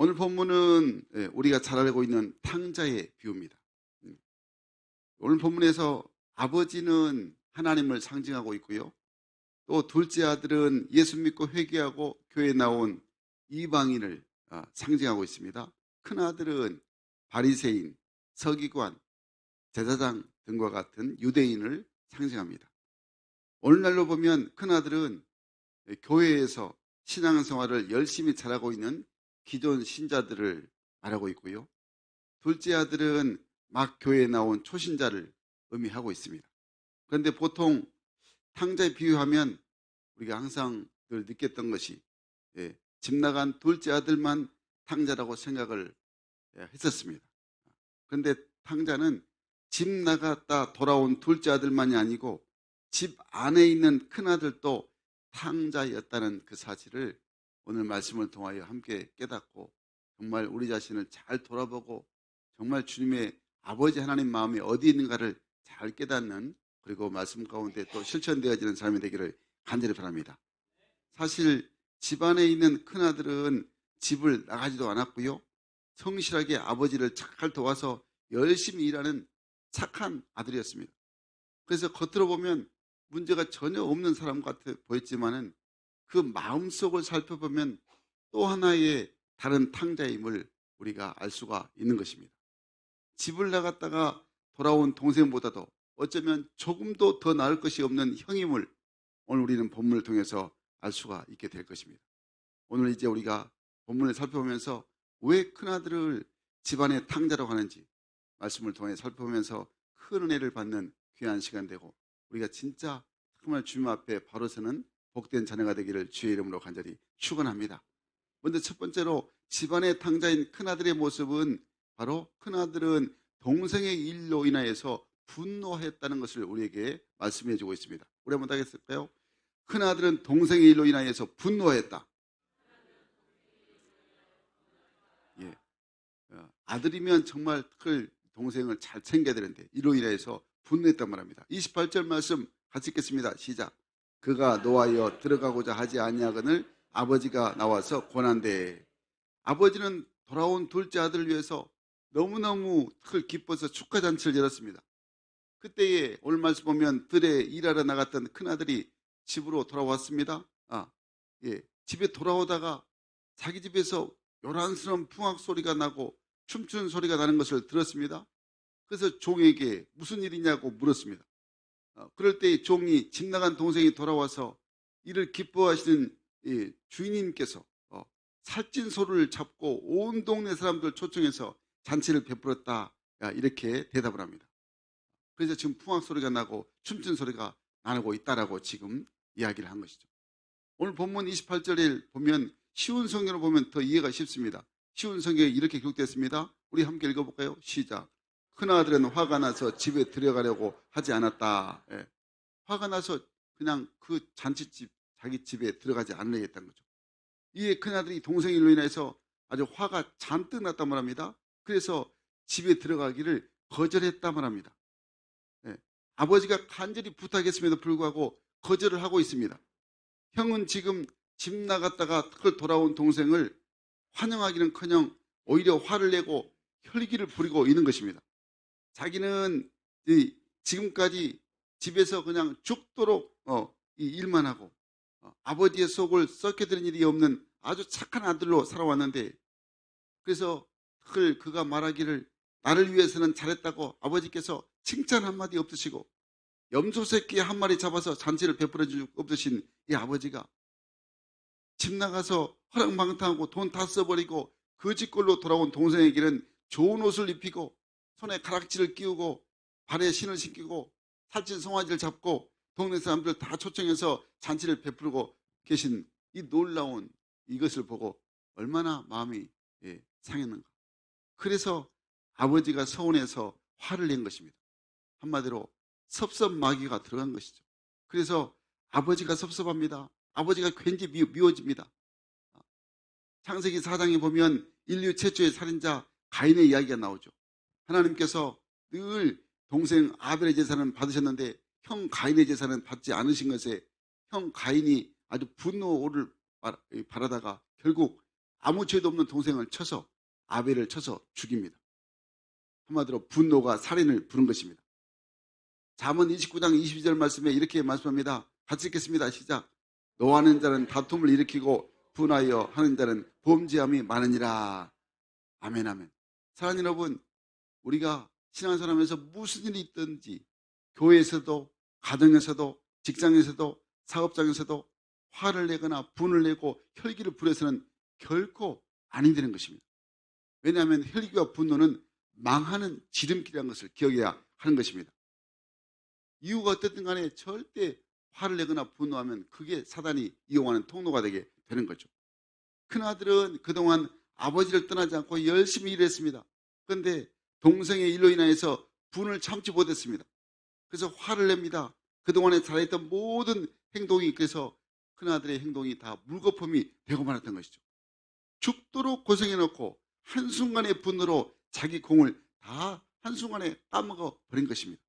오늘 본문은 우리가 잘 알고 있는 탕자의 비유입니다. 음, 오늘 본문에서 아버지는 하나님을 상징하고 있고요. 또 둘째 아들은 예수 믿고 회개하고 교회에 나온 이방인을 상징하고 있습니다. 큰 아들은 바리새인, 서기관, 제사장 등과 같은 유대인을 상징합니다. 오늘날로 보면 큰 아들은 교회에서 신앙생활을 열심히 잘하고 있는 기존 신자들을 말하고 있고요. 둘째 아들은 막 교회에 나온 초신자를 의미하고 있습니다. 그런데 보통 탕자에 비유하면 우리가 항상 늘 느꼈던 것이 집 나간 둘째 아들만 탕자라고 생각을 했었습니다. 그런데 탕자는 집 나갔다 돌아온 둘째 아들만이 아니고 집 안에 있는 큰 아들도 탕자였다는 그 사실을 오늘 말씀을 통하여 함께 깨닫고 정말 우리 자신을 잘 돌아보고 정말 주님의 아버지 하나님 마음이 어디 있는가를 잘 깨닫는, 그리고 말씀 가운데 또 실천되어지는 삶이 되기를 간절히 바랍니다. 사실 집안에 있는 큰아들은 집을 나가지도 않았고요. 성실하게 아버지를 잘 도와서 열심히 일하는 착한 아들이었습니다. 그래서 겉으로 보면 문제가 전혀 없는 사람 같아 보였지만은 그 마음속을 살펴보면 또 하나의 다른 탕자임을 우리가 알 수가 있는 것입니다. 집을 나갔다가 돌아온 동생보다도 어쩌면 조금도 더 나을 것이 없는 형임을 오늘 우리는 본문을 통해서 알 수가 있게 될 것입니다. 오늘 이제 우리가 본문을 살펴보면서 왜 큰아들을 집안의 탕자라고 하는지 말씀을 통해 살펴보면서 큰 은혜를 받는 귀한 시간 되고 우리가 진짜 정말 주님 앞에 바로 서는 복된 자녀가 되기를 주의 이름으로 간절히 축원합니다. 먼저 첫 번째로 집안의 탕자인 큰아들의 모습은 바로 큰아들은 동생의 일로 인하여서 분노했다는 것을 우리에게 말씀해 주고 있습니다. 우리 한번 하겠을까요? 큰아들은 동생의 일로 인하여서 분노했다. 예. 아들이면 정말 큰 동생을 잘 챙겨야 되는데 이로 인해서 분노했단 말입니다. 28절 말씀 같이 읽겠습니다. 시작. 그가 노하여 들어가고자 하지 아니하거늘 아버지가 나와서 권한대. 아버지는 돌아온 둘째 아들을 위해서 너무너무 기뻐서 축하잔치를 열었습니다. 그때에 오늘 말씀 보면 들에 일하러 나갔던 큰아들이 집으로 돌아왔습니다. 집에 돌아오다가 자기 집에서 요란스러운 풍악 소리가 나고 춤추는 소리가 나는 것을 들었습니다. 그래서 종에게 무슨 일이냐고 물었습니다. 그럴 때 종이 집 나간 동생이 돌아와서 이를 기뻐하시는 주인님께서 살찐 소를 잡고 온 동네 사람들 초청해서 잔치를 베풀었다, 이렇게 대답을 합니다. 그래서 지금 풍악 소리가 나고 춤춘 소리가 나고 있다라고 지금 이야기를 한 것이죠. 오늘 본문 28절에 보면 쉬운 성경을 보면 더 이해가 쉽습니다. 쉬운 성경에 이렇게 기록됐습니다. 우리 함께 읽어볼까요? 시작. 큰아들은 화가 나서 집에 들어가려고 하지 않았다. 화가 나서 그냥 그 잔치집 자기 집에 들어가지 않으려 했던 거죠. 이에 큰아들이 동생 일로 인해서 아주 화가 잔뜩 났단 말합니다. 그래서 집에 들어가기를 거절했단 말합니다. 아버지가 간절히 부탁했음에도 불구하고 거절을 하고 있습니다. 형은 지금 집 나갔다가 그걸 돌아온 동생을 환영하기는커녕 오히려 화를 내고 혈기를 부리고 있는 것입니다. 자기는 지금까지 집에서 그냥 죽도록 이 일만 하고 아버지의 속을 썩게드는 일이 없는 아주 착한 아들로 살아왔는데, 그래서 그가 말하기를 나를 위해서는 잘했다고 아버지께서 칭찬 한마디 없으시고 염소 새끼 한 마리 잡아서 잔치를 베풀어 주 없으신 이 아버지가 집 나가서 허랑방탕하고 돈 다 써버리고 거지꼴로 돌아온 동생에게는 좋은 옷을 입히고 손에 가락지를 끼우고 발에 신을 신기고 살찐 송아지를 잡고 동네 사람들 다 초청해서 잔치를 베풀고 계신 이 놀라운 이것을 보고 얼마나 마음이 상했는가. 그래서 아버지가 서운해서 화를 낸 것입니다. 한마디로 섭섭마귀가 들어간 것이죠. 그래서 아버지가 섭섭합니다. 아버지가 괜히 미워집니다. 창세기 4장에 보면 인류 최초의 살인자 가인의 이야기가 나오죠. 하나님께서 늘 동생 아벨의 제사는 받으셨는데 형 가인의 제사는 받지 않으신 것에 형 가인이 아주 분노를 바라다가 결국 아무 죄도 없는 동생을 쳐서, 아벨을 쳐서 죽입니다. 한마디로 분노가 살인을 부른 것입니다. 잠언 29장 22절 말씀에 이렇게 말씀합니다. 같이 읽겠습니다. 시작. 노하는 자는 다툼을 일으키고 분하여 하는 자는 범죄함이 많으니라. 아멘, 아멘. 사랑하는 여러분, 우리가 신앙생활하면서 무슨 일이 있든지 교회에서도, 가정에서도, 직장에서도, 사업장에서도 화를 내거나 분을 내고 혈기를 부려서는 결코 아니 되는 것입니다. 왜냐하면 혈기와 분노는 망하는 지름길이라는 것을 기억해야 하는 것입니다. 이유가 어쨌든 간에 절대 화를 내거나 분노하면 그게 사단이 이용하는 통로가 되게 되는 거죠. 큰아들은 그동안 아버지를 떠나지 않고 열심히 일했습니다. 그런데 동생의 일로 인해서 분을 참지 못했습니다. 그래서 화를 냅니다. 그동안에 잘했던 모든 행동이, 그래서 큰아들의 행동이 다 물거품이 되고 말았던 것이죠. 죽도록 고생해놓고 한순간의 분노로 자기 공을 다 한순간에 까먹어 버린 것입니다.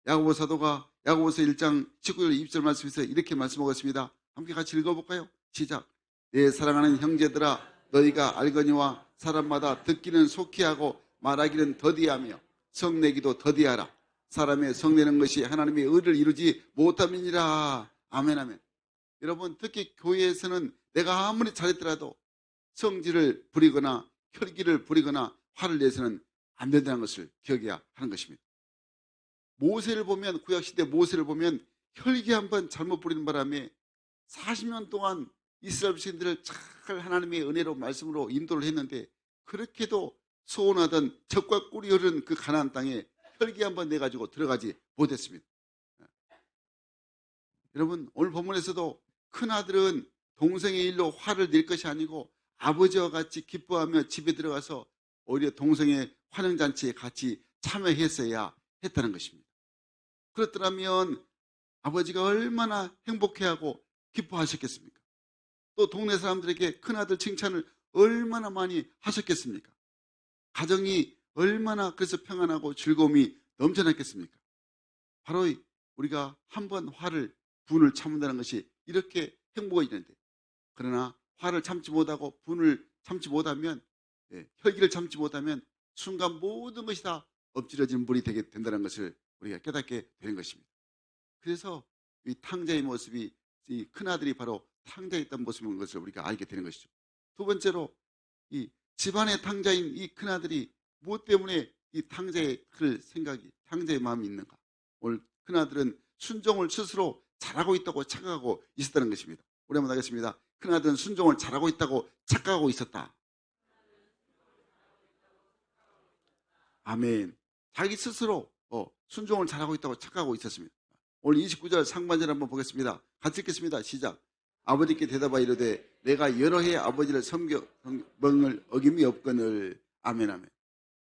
야고보 사도가 야고보서 1장 19절 20절 말씀에서 이렇게 말씀하고 있습니다. 함께 같이 읽어볼까요? 시작. 내 사랑하는 형제들아, 너희가 알거니와 사람마다 듣기는 속히 하고 말하기는 더디하며 성내기도 더디하라. 사람의 성내는 것이 하나님의 의를 이루지 못함이니라. 아멘, 아멘. 여러분, 특히 교회에서는 내가 아무리 잘했더라도 성질을 부리거나 혈기를 부리거나 화를 내서는 안 된다는 것을 기억해야 하는 것입니다. 모세를 보면, 구약시대 모세를 보면 혈기 한번 잘못 부리는 바람에 40년 동안 이스라엘 백성들을 잘 하나님의 은혜로 말씀으로 인도를 했는데, 그렇게도 소원하던 젖과 꿀이 흐르는 그 가나안 땅에 혈기 한번 내가지고 들어가지 못했습니다. 여러분, 오늘 본문에서도 큰아들은 동생의 일로 화를 낼 것이 아니고 아버지와 같이 기뻐하며 집에 들어가서 오히려 동생의 환영잔치에 같이 참여했어야 했다는 것입니다. 그렇더라면 아버지가 얼마나 행복해하고 기뻐하셨겠습니까? 또 동네 사람들에게 큰아들 칭찬을 얼마나 많이 하셨겠습니까? 가정이 얼마나 그래서 평안하고 즐거움이 넘쳐났겠습니까? 바로 우리가 한번 분을 참는다는 것이 이렇게 행복이 되는데, 그러나 화를 참지 못하고 분을 참지 못하면, 혈기를 참지 못하면 순간 모든 것이 다 엎질러진 물이 되게 된다는 것을 우리가 깨닫게 되는 것입니다. 그래서 이 탕자의 모습이, 이 큰아들이 바로 탕자에 있던 모습인 것을 우리가 알게 되는 것이죠. 두 번째로, 이 집안의 탕자인 이 큰아들이 무엇 때문에 이 탕자의 생각이, 탕자의 마음이 있는가? 오늘 큰아들은 순종을 스스로 잘하고 있다고 착각하고 있었다는 것입니다. 우리 한번 하겠습니다. 큰아들은 순종을 잘하고 있다고 착각하고 있었다. 아멘. 자기 스스로 순종을 잘하고 있다고 착각하고 있었습니다. 오늘 29절 상반절 한번 보겠습니다. 같이 읽겠습니다. 시작. 아버지께 대답하여 이르되 내가 여러 해 아버지를 섬겨 명을 어김이 없거늘. 아멘, 아멘.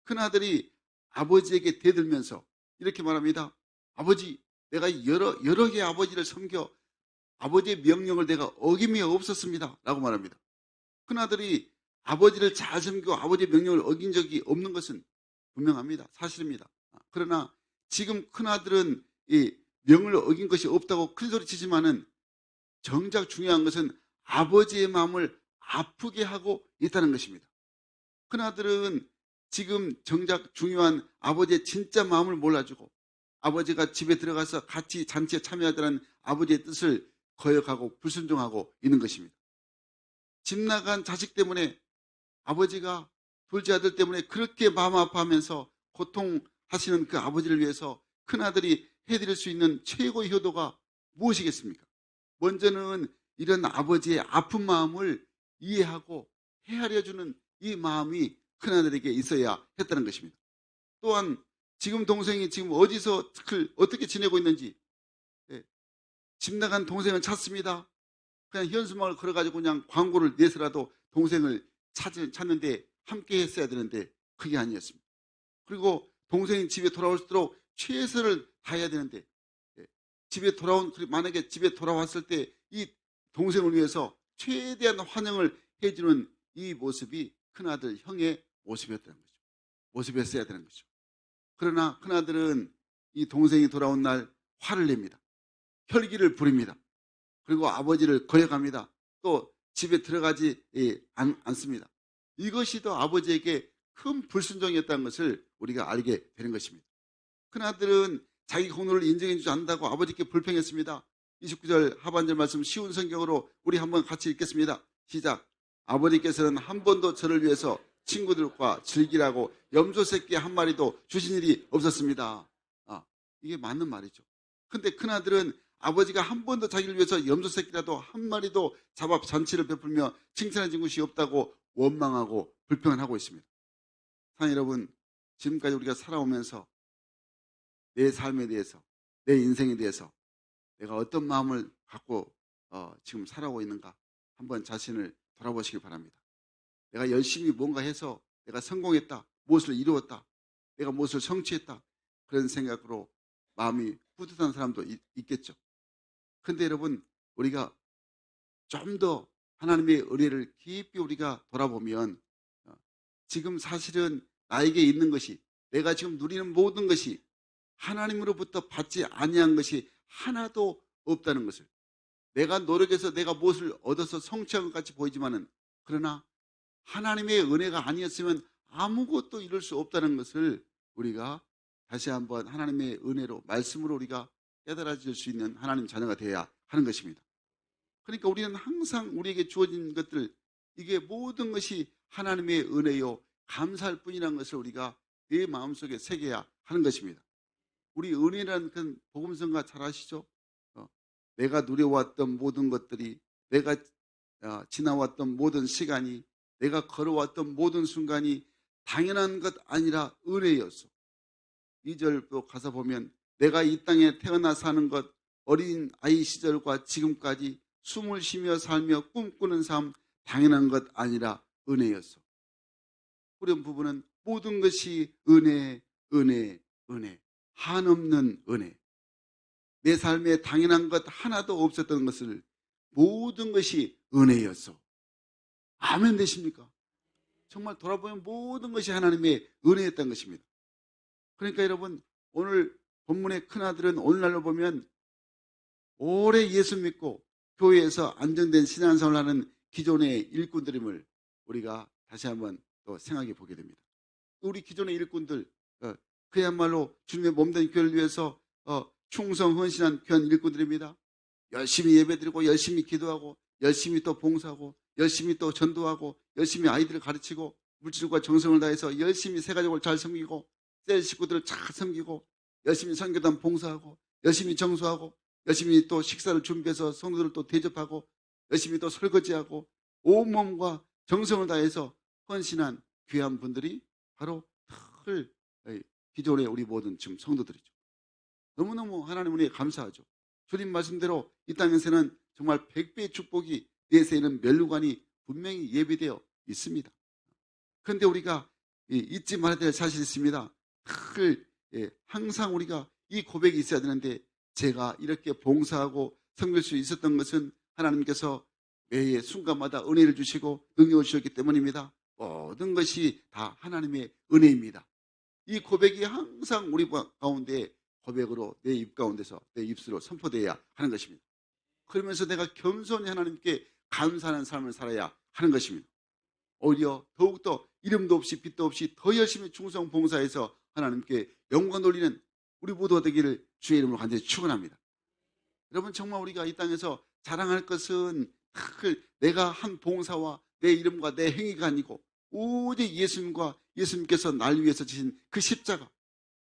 큰아들이 아버지에게 대들면서 이렇게 말합니다. 아버지, 내가 여러 해 아버지를 섬겨 아버지의 명령을 내가 어김이 없었습니다 라고 말합니다. 큰아들이 아버지를 잘 섬기고 아버지의 명령을 어긴 적이 없는 것은 분명합니다. 사실입니다. 그러나 지금 큰아들은 이 명을 어긴 것이 없다고 큰소리치지만은 정작 중요한 것은 아버지의 마음을 아프게 하고 있다는 것입니다. 큰아들은 지금 정작 중요한 아버지의 진짜 마음을 몰라주고 아버지가 집에 들어가서 같이 잔치에 참여하자는 아버지의 뜻을 거역하고 불순종하고 있는 것입니다. 집 나간 자식 때문에, 아버지가 둘째 아들 때문에 그렇게 마음 아파하면서 고통하시는 그 아버지를 위해서 큰아들이 해드릴 수 있는 최고의 효도가 무엇이겠습니까? 먼저는 이런 아버지의 아픈 마음을 이해하고 헤아려주는 이 마음이 큰아들에게 있어야 했다는 것입니다. 또한 지금 동생이 지금 어디서 어떻게 지내고 있는지, 집 나간 동생을 찾습니다. 그냥 현수막을 걸어가지고 그냥 광고를 내서라도 동생을 찾는데 함께 했어야 되는데 그게 아니었습니다. 그리고 동생이 집에 돌아올 수 있도록 최선을 다해야 되는데, 만약에 집에 돌아왔을 때 이 동생을 위해서 최대한 환영을 해주는 이 모습이 큰아들 형의 모습이었다는 거죠. 모습이었어야 되는 거죠. 그러나 큰아들은 이 동생이 돌아온 날 화를 냅니다. 혈기를 부립니다. 그리고 아버지를 거역합니다. 또 집에 들어가지 않습니다. 이것이 더 아버지에게 큰 불순종이었다는 것을 우리가 알게 되는 것입니다. 큰아들은 자기 공로를 인정해 주지 않는다고 아버지께 불평했습니다. 29절 하반절 말씀 쉬운 성경으로 우리 한번 같이 읽겠습니다. 시작. 아버지께서는 한 번도 저를 위해서 친구들과 즐기라고 염소 새끼 한 마리도 주신 일이 없었습니다. 이게 맞는 말이죠. 근데 큰아들은 아버지가 한 번도 자기를 위해서 염소 새끼라도 한 마리도 잡아 잔치를 베풀며 칭찬해 준 것이 없다고 원망하고 불평을 하고 있습니다. 사랑 여러분, 지금까지 우리가 살아오면서 내 삶에 대해서, 내 인생에 대해서 내가 어떤 마음을 갖고 지금 살아오고 있는가 한번 자신을 돌아보시길 바랍니다. 내가 열심히 뭔가 해서 내가 성공했다, 무엇을 이루었다, 내가 무엇을 성취했다, 그런 생각으로 마음이 뿌듯한 사람도 있겠죠. 그런데 여러분, 우리가 좀 더 하나님의 은혜를 깊이 우리가 돌아보면 지금 사실은 나에게 있는 것이, 내가 지금 누리는 모든 것이 하나님으로부터 받지 아니한 것이 하나도 없다는 것을, 내가 노력해서 내가 무엇을 얻어서 성취한 것 같이 보이지만은 그러나 하나님의 은혜가 아니었으면 아무것도 이룰 수 없다는 것을 우리가 다시 한번 하나님의 은혜로, 말씀으로 우리가 깨달아질 수 있는 하나님 자녀가 되어야 하는 것입니다. 그러니까 우리는 항상 우리에게 주어진 것들, 이게 모든 것이 하나님의 은혜요 감사할 뿐이라는 것을 우리가 내 마음속에 새겨야 하는 것입니다. 우리 은혜라는 그 복음성가 잘 아시죠? 내가 누려왔던 모든 것들이, 내가 지나왔던 모든 시간이, 내가 걸어왔던 모든 순간이 당연한 것 아니라 은혜였어. 2절 또 가서 보면 내가 이 땅에 태어나 사는 것, 어린 아이 시절과 지금까지 숨을 쉬며 살며 꿈꾸는 삶 당연한 것 아니라 은혜였어. 후렴 부분은 모든 것이 은혜, 은혜, 은혜, 한없는 은혜. 내 삶에 당연한 것 하나도 없었던 것을 모든 것이 은혜였어. 아멘 되십니까? 정말 돌아보면 모든 것이 하나님의 은혜였던 것입니다. 그러니까 여러분, 오늘 본문의 큰아들은 오늘날로 보면 오래 예수 믿고 교회에서 안정된 신앙생활을 하는 기존의 일꾼들임을 우리가 다시 한번 또 생각해 보게 됩니다. 우리 기존의 일꾼들, 그야말로 주님의 몸된 교회를 위해서 충성 헌신한 귀한 일꾼들입니다. 열심히 예배드리고 열심히 기도하고 열심히 또 봉사하고 열심히 또 전도하고 열심히 아이들을 가르치고 물질과 정성을 다해서 열심히 새 가족을 잘 섬기고 셀 식구들을 잘 섬기고 열심히 선교단 봉사하고 열심히 정수하고 열심히 또 식사를 준비해서 성도들을 또 대접하고 열심히 또 설거지하고 온몸과 정성을 다해서 헌신한 귀한 분들이 바로 기존의 우리 모든 지금 성도들이죠. 너무너무 하나님 은혜에 감사하죠. 주님 말씀대로 이 땅에서는 정말 100배의 축복이 내세에는 멸류관이 분명히 예비되어 있습니다. 그런데 우리가 잊지 말아야 될 사실이 있습니다. 항상 우리가 이 고백이 있어야 되는데, 제가 이렇게 봉사하고 섬길 수 있었던 것은 하나님께서 매의 순간마다 은혜를 주시고 능력을 주셨기 때문입니다. 모든 것이 다 하나님의 은혜입니다. 이 고백이 항상 우리 가운데 고백으로 내 입 가운데서 내 입술로 선포되어야 하는 것입니다. 그러면서 내가 겸손히 하나님께 감사하는 삶을 살아야 하는 것입니다. 오히려 더욱더 이름도 없이 빛도 없이 더 열심히 충성 봉사해서 하나님께 영광 돌리는 우리 모두가 되기를 주의 이름으로 간절히 축원합니다. 여러분, 정말 우리가 이 땅에서 자랑할 것은 내가 한 봉사와 내 이름과 내 행위가 아니고 오직 예수님과 예수님께서 날 위해서 지신 그 십자가.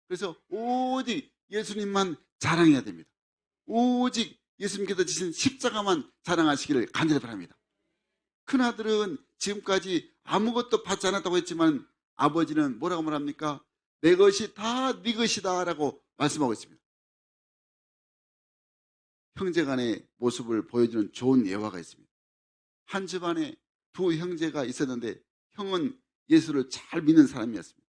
그래서 오직 예수님만 자랑해야 됩니다. 오직 예수님께서 지신 십자가만 자랑하시기를 간절히 바랍니다. 큰아들은 지금까지 아무것도 받지 않았다고 했지만 아버지는 뭐라고 말합니까? 내 것이 다 네 것이다 라고 말씀하고 있습니다. 형제간의 모습을 보여주는 좋은 예화가 있습니다. 한 집안에 두 형제가 있었는데 형은 예수를 잘 믿는 사람이었습니다.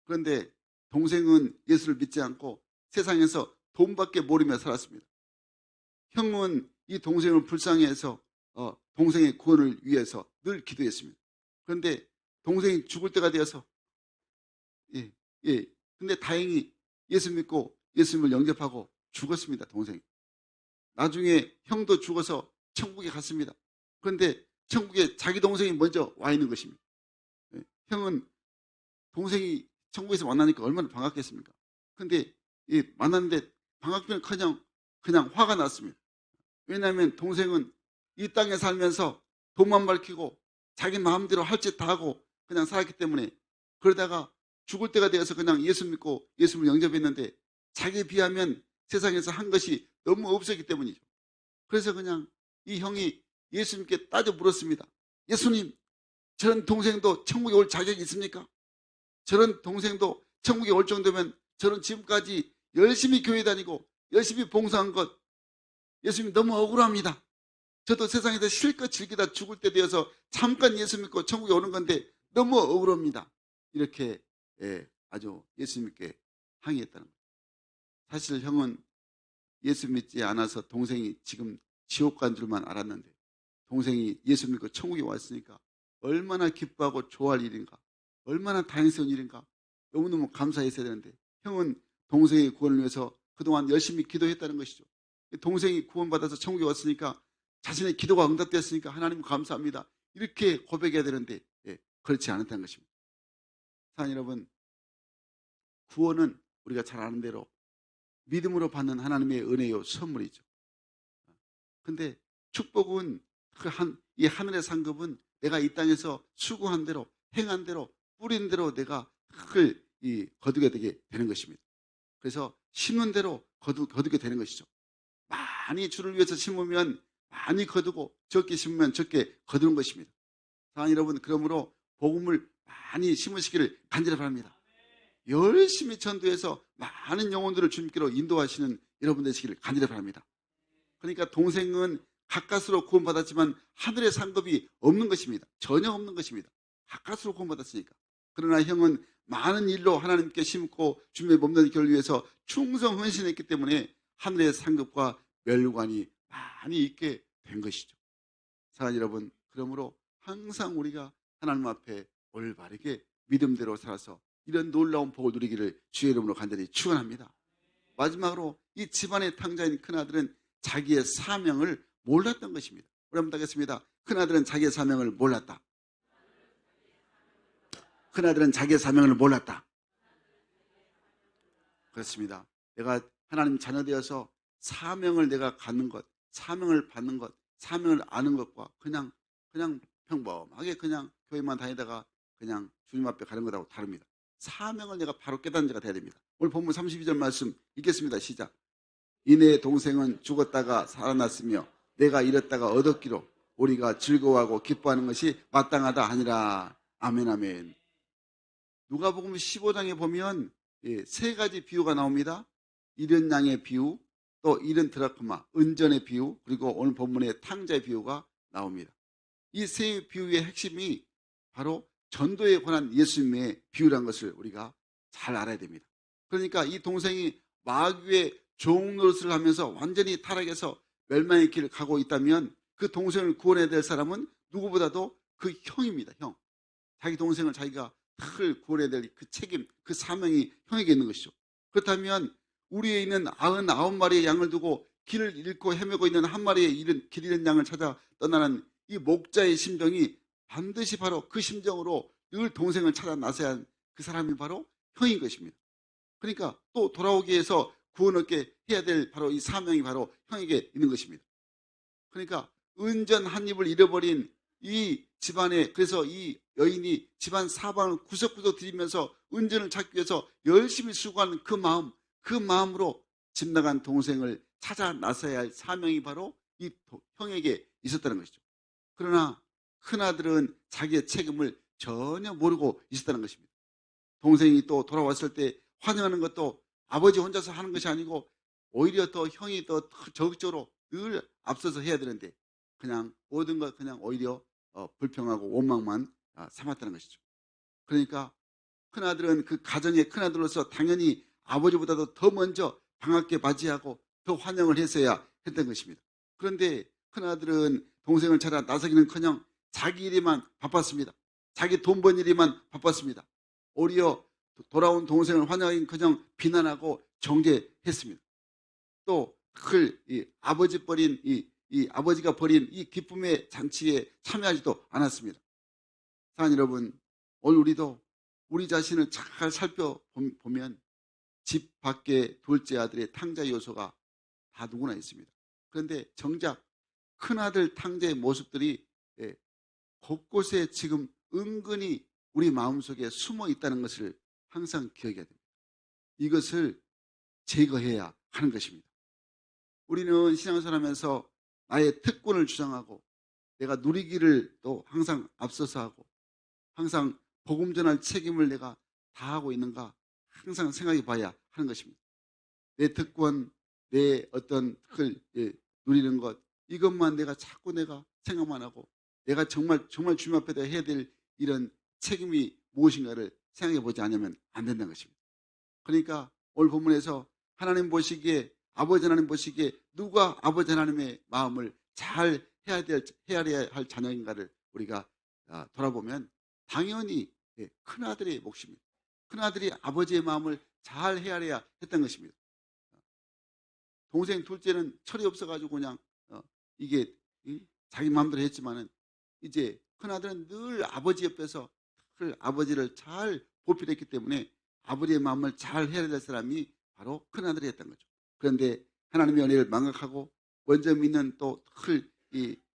그런데 동생은 예수를 믿지 않고 세상에서 돈밖에 모르며 살았습니다. 형은 이 동생을 불쌍해해서 동생의 구원을 위해서 늘 기도했습니다. 그런데 동생이 죽을 때가 되어서 근데 다행히 예수 믿고 예수님을 영접하고 죽었습니다. 동생이. 나중에 형도 죽어서 천국에 갔습니다. 그런데 천국에 자기 동생이 먼저 와 있는 것입니다. 예, 형은 동생이 천국에서 만나니까 얼마나 반갑겠습니까? 근데 만났는데 반갑기는커녕 그냥 화가 났습니다. 왜냐하면 동생은 이 땅에 살면서 돈만 밝히고 자기 마음대로 할 짓 다 하고 그냥 살았기 때문에, 그러다가 죽을 때가 되어서 그냥 예수 믿고 예수를 영접했는데 자기에 비하면 세상에서 한 것이 너무 없었기 때문이죠. 그래서 그냥 이 형이 예수님께 따져 물었습니다. 예수님, 저런 동생도 천국에 올 자격이 있습니까? 저런 동생도 천국에 올 정도면 저는 지금까지 열심히 교회 다니고 열심히 봉사한 것, 예수님 너무 억울합니다. 저도 세상에서 실컷 즐기다 죽을 때 되어서 잠깐 예수 믿고 천국에 오는 건데 너무 억울합니다. 이렇게 아주 예수님께 항의했다는 거예요. 사실 형은 예수 믿지 않아서 동생이 지금 지옥 간 줄만 알았는데, 동생이 예수 믿고 천국에 왔으니까 얼마나 기뻐하고 좋아할 일인가, 얼마나 다행스러운 일인가, 너무너무 감사했어야 되는데, 형은 동생의 구원을 위해서 그동안 열심히 기도했다는 것이죠. 동생이 구원받아서 천국에 왔으니까 자신의 기도가 응답되었으니까 하나님 감사합니다, 이렇게 고백해야 되는데 그렇지 않았다는 것입니다. 사랑하는 여러분, 구원은 우리가 잘 아는 대로 믿음으로 받는 하나님의 은혜요 선물이죠. 근데 축복은 이 하늘의 상급은 내가 이 땅에서 수고한 대로, 행한 대로, 뿌린 대로 내가 흙을 거두게 되는 것입니다. 그래서 심은 대로 거두게 되는 것이죠. 많이 주를 위해서 심으면 많이 거두고 적게 심으면 적게 거두는 것입니다. 사랑하는 여러분, 그러므로 복음을 많이 심으시기를 간절히 바랍니다. 열심히 전도해서 많은 영혼들을 주님께로 인도하시는 여러분 되시기를 간절히 바랍니다. 그러니까 동생은 가까스로 구원받았지만 하늘의 상급이 없는 것입니다. 전혀 없는 것입니다. 가까스로 구원받았으니까. 그러나 형은 많은 일로 하나님께 심고 주님의 몸된 교회를 위해서 충성 헌신했기 때문에 하늘의 상급과 멸관이 많이 있게 된 것이죠. 사랑하는 여러분, 그러므로 항상 우리가 하나님 앞에 올바르게 믿음대로 살아서 이런 놀라운 복을 누리기를 주의 이름으로 간절히 축원합니다. 마지막으로 이 집안의 탕자인 큰아들은 자기의 사명을 몰랐던 것입니다. 우리 한번 하겠습니다. 큰아들은 자기의 사명을 몰랐다. 큰아들은 자기의 사명을 몰랐다. 그렇습니다. 내가 하나님 자녀 되어서 사명을 내가 갖는 것, 사명을 받는 것, 사명을 아는 것과 그냥 평범하게 그냥 교회만 다니다가 그냥 주님 앞에 가는 것하고 다릅니다. 사명을 내가 바로 깨닫는 자가 돼야 됩니다. 오늘 본문 32절 말씀 읽겠습니다. 시작. 이내 동생은 죽었다가 살아났으며 내가 잃었다가 얻었기로 우리가 즐거워하고 기뻐하는 것이 마땅하다 하니라. 아멘, 아멘. 누가복음 15장에 보면 세 가지 비유가 나옵니다. 잃은 양의 비유, 또 잃은 드라크마, 은전의 비유, 그리고 오늘 본문의 탕자의 비유가 나옵니다. 이 세 비유의 핵심이 바로 전도에 관한 예수님의 비유라는 것을 우리가 잘 알아야 됩니다. 그러니까 이 동생이 마귀의 종 노릇을 하면서 완전히 타락해서 멸망의 길을 가고 있다면 그 동생을 구원해야 될 사람은 누구보다도 그 형입니다. 형. 자기 동생을 자기가 탁을 구원해야 될 그 책임, 그 사명이 형에게 있는 것이죠. 그렇다면 우리에 있는 99마리의 양을 두고 길을 잃고 헤매고 있는 한 마리의 길 잃은 양을 찾아 떠나는 이 목자의 심정이 반드시 바로 그 심정으로 늘 동생을 찾아 나서야 한 그 사람이 바로 형인 것입니다. 그러니까 또 돌아오기 위해서 구원 얻게 해야 될 바로 이 사명이 바로 형에게 있는 것입니다. 그러니까 은전 한 입을 잃어버린 이 집안에, 그래서 이 여인이 집안 사방을 구석구석 뒤지면서 은전을 찾기 위해서 열심히 수고하는 그 마음으로 집 나간 동생을 찾아 나서야 할 사명이 바로 이 형에게 있었다는 것이죠. 그러나 큰아들은 자기의 책임을 전혀 모르고 있었다는 것입니다. 동생이 또 돌아왔을 때 환영하는 것도 아버지 혼자서 하는 것이 아니고 오히려 더 형이 더 적극적으로 늘 앞서서 해야 되는데 그냥 모든 것 그냥 오히려 불평하고 원망만 삼았다는 것이죠. 그러니까 큰아들은 그 가정의 큰아들로서 당연히 아버지보다도 더 먼저 반갑게 맞이하고 더 환영을 했어야 했던 것입니다. 그런데 큰아들은 동생을 찾아 나서기는커녕 자기 일에만 바빴습니다. 자기 돈 번 일에만 바빴습니다. 오히려 돌아온 동생을 환영하기는커녕 비난하고 정죄했습니다. 또 아버지 버린 이 이 아버지가 벌인 이 기쁨의 잔치에 참여하지도 않았습니다. 사랑하는 여러분, 오늘 우리도 우리 자신을 잘 살펴보면 집 밖에 둘째 아들의 탕자 요소가 다 누구나 있습니다. 그런데 정작 큰아들 탕자의 모습들이 곳곳에 지금 은근히 우리 마음속에 숨어 있다는 것을 항상 기억해야 됩니다. 이것을 제거해야 하는 것입니다. 우리는 신앙생활 하면서 나의 특권을 주장하고 내가 누리기를 또 항상 앞서서 하고 항상 복음 전할 책임을 내가 다하고 있는가 항상 생각해 봐야 하는 것입니다. 내 특권, 내 어떤 특을 누리는 것, 이것만 내가 자꾸 내가 생각만 하고 내가 정말 주님 앞에다 해야 될 이런 책임이 무엇인가를 생각해 보지 않으면 안 된다는 것입니다. 그러니까 오늘 본문에서 하나님 보시기에, 아버지 하나님 보시기에 누가 아버지 하나님의 마음을 잘 헤아려야 할 자녀인가를 우리가 돌아보면 당연히 큰아들의 몫입니다. 큰아들이 아버지의 마음을 잘 헤아려야 했던 것입니다. 동생 둘째는 철이 없어가지고 그냥 이게 자기 마음대로 했지만은 이제 큰아들은 늘 아버지 옆에서 아버지를 잘 보필했기 때문에 아버지의 마음을 잘 헤아려야 될 사람이 바로 큰아들이 했던 거죠. 그런데 하나님의 은혜를 망각하고 먼저 믿는 또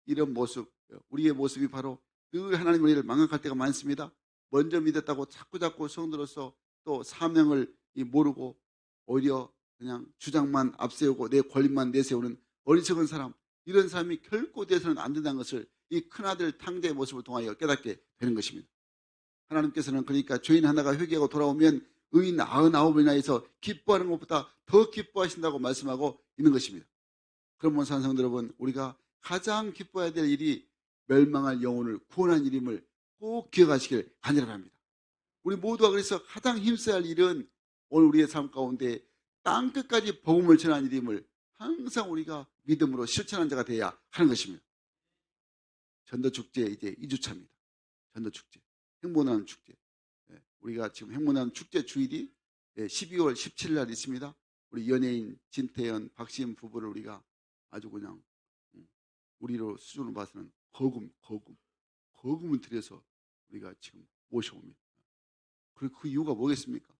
이런 모습, 우리의 모습이 바로 늘 하나님의 은혜를 망각할 때가 많습니다. 먼저 믿었다고 자꾸 성도로서 또 사명을 모르고 오히려 그냥 주장만 앞세우고 내 권리만 내세우는 어리석은 사람, 이런 사람이 결코 돼서는 안 된다는 것을 이 큰아들 탕자의 모습을 통하여 깨닫게 되는 것입니다. 하나님께서는 그러니까 죄인 하나가 회개하고 돌아오면 의인 99이나 해서 기뻐하는 것보다 더 기뻐하신다고 말씀하고 있는 것입니다. 그러면 산성들 여러분, 우리가 가장 기뻐해야 될 일이 멸망할 영혼을 구원한 일임을 꼭 기억하시길 간절합니다. 우리 모두가 그래서 가장 힘써야 할 일은 오늘 우리의 삶 가운데 땅끝까지 복음을 전한 일임을 항상 우리가 믿음으로 실천한 자가 되어야 하는 것입니다. 전도축제 이제 2주차입니다. 전도축제, 행복나눔 축제. 우리가 지금 행복나눔 축제 주일이 12월 17일 날 있습니다. 우리 연예인 진태현, 박시은 부부를 우리가 아주 그냥 우리로 수준을 봐서는 거금을 들여서 우리가 지금 모셔옵니다. 그리고 그 이유가 뭐겠습니까?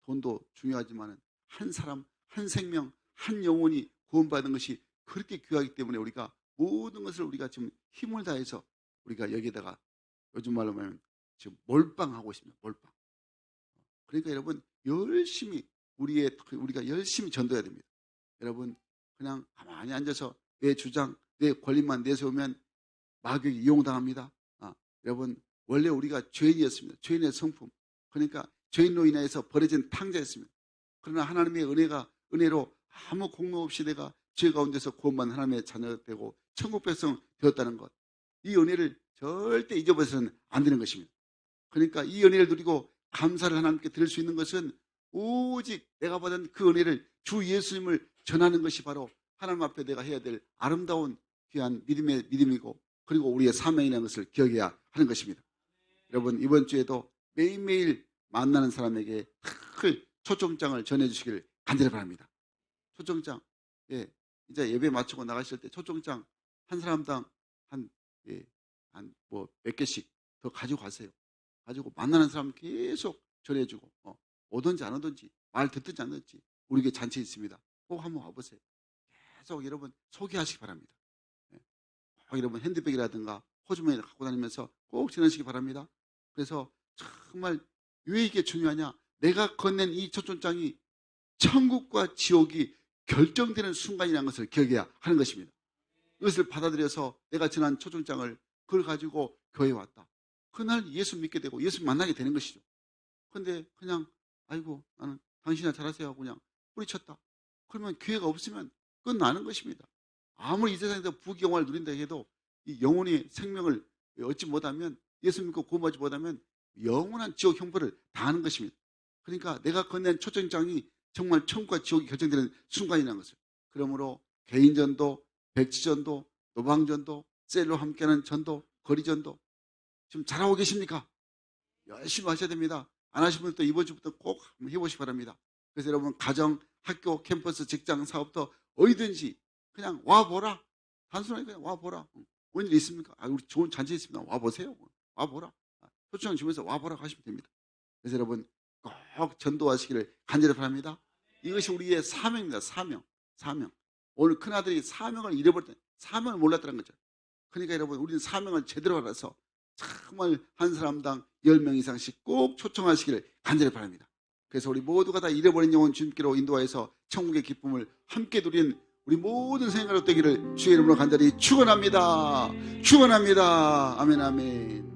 돈도 중요하지만 한 사람, 한 생명, 한 영혼이 구원받는 것이 그렇게 귀하기 때문에 우리가 모든 것을 우리가 지금 힘을 다해서 우리가 여기다가 요즘 말로 하면 지금 몰빵하고 있습니다. 몰빵. 그러니까 여러분 열심히 우리가 열심히 전도해야 됩니다. 여러분 그냥 가만히 앉아서 내 주장, 내 권리만 내세우면 마귀에게 이용당합니다. 여러분 원래 우리가 죄인이었습니다. 죄인의 성품. 그러니까 죄인로 인해서 버려진 탕자였습니다. 그러나 하나님의 은혜로 아무 공로 없이 내가 죄 가운데서 구원받는 하나님의 자녀가 되고 천국 백성 되었다는 것, 이 은혜를 절대 잊어버려서는 안 되는 것입니다. 그러니까 이 은혜를 누리고 감사를 하나님께 드릴 수 있는 것은 오직 내가 받은 그 은혜를 주 예수님을 전하는 것이 바로 하나님 앞에 내가 해야 될 아름다운 귀한 믿음이고 그리고 우리의 사명이라는 것을 기억해야 하는 것입니다. 여러분 이번 주에도 매일매일 만나는 사람에게 큰 초청장을 전해주시길 간절히 바랍니다. 초청장, 이제 예배 마치고 나가실 때 초청장 한 사람당 몇 개씩 더 가지고 가세요. 가지고 만나는 사람 계속 전해주고 오든지 안 오든지 말 듣든지 안 듣든지 우리 교회 잔치 있습니다. 꼭 한번 와보세요. 계속 여러분 소개하시기 바랍니다. 꼭 여러분 핸드백이라든가 호주머니를 갖고 다니면서 꼭 전하시기 바랍니다. 그래서 정말 왜 이게 중요하냐? 내가 건넨 이 초청장이 천국과 지옥이 결정되는 순간이라는 것을 기억해야 하는 것입니다. 이것을 받아들여서 내가 전한 초청장을 그걸 가지고 교회에 왔다. 그날 예수 믿게 되고 예수 만나게 되는 것이죠. 그런데 그냥 아이고 나는 당신이나 잘하세요 하고 그냥 뿌리쳤다. 그러면 기회가 없으면 끝나는 것입니다. 아무리 이 세상에서 부귀영화를 누린다 해도 이 영혼의 생명을 얻지 못하면 예수 믿고 구원받지 못하면 영원한 지옥 형벌을 당하는 것입니다. 그러니까 내가 건넨 초청장이 정말 천국과 지옥이 결정되는 순간이라는 것을. 그러므로 개인전도, 백지전도, 노방전도, 셀로 함께하는 전도, 거리전도 지금 잘하고 계십니까? 열심히 하셔야 됩니다. 안 하신 분들도 이번 주부터 꼭 한번 해보시기 바랍니다. 그래서 여러분 가정, 학교, 캠퍼스, 직장, 사업도 어디든지 그냥 와보라. 단순하게 그냥 와보라. 뭔 일 있습니까? 아, 우리 좋은 잔치 있습니다. 와보세요. 와보라. 초청 주면서 와보라 하시면 됩니다. 그래서 여러분 꼭 전도하시기를 간절히 바랍니다. 이것이 우리의 사명입니다. 사명. 오늘 큰아들이 사명을 잃어버릴 때 사명을 몰랐다는 거죠. 그러니까 여러분 우리는 사명을 제대로 알아서 정말 한 사람당 10명 이상씩 꼭 초청하시기를 간절히 바랍니다. 그래서 우리 모두가 다 잃어버린 영혼 주님께로 인도하여서 천국의 기쁨을 함께 누리는 우리 모든 생각으로 되기를 주의 이름으로 간절히 축원합니다. 아멘 아멘.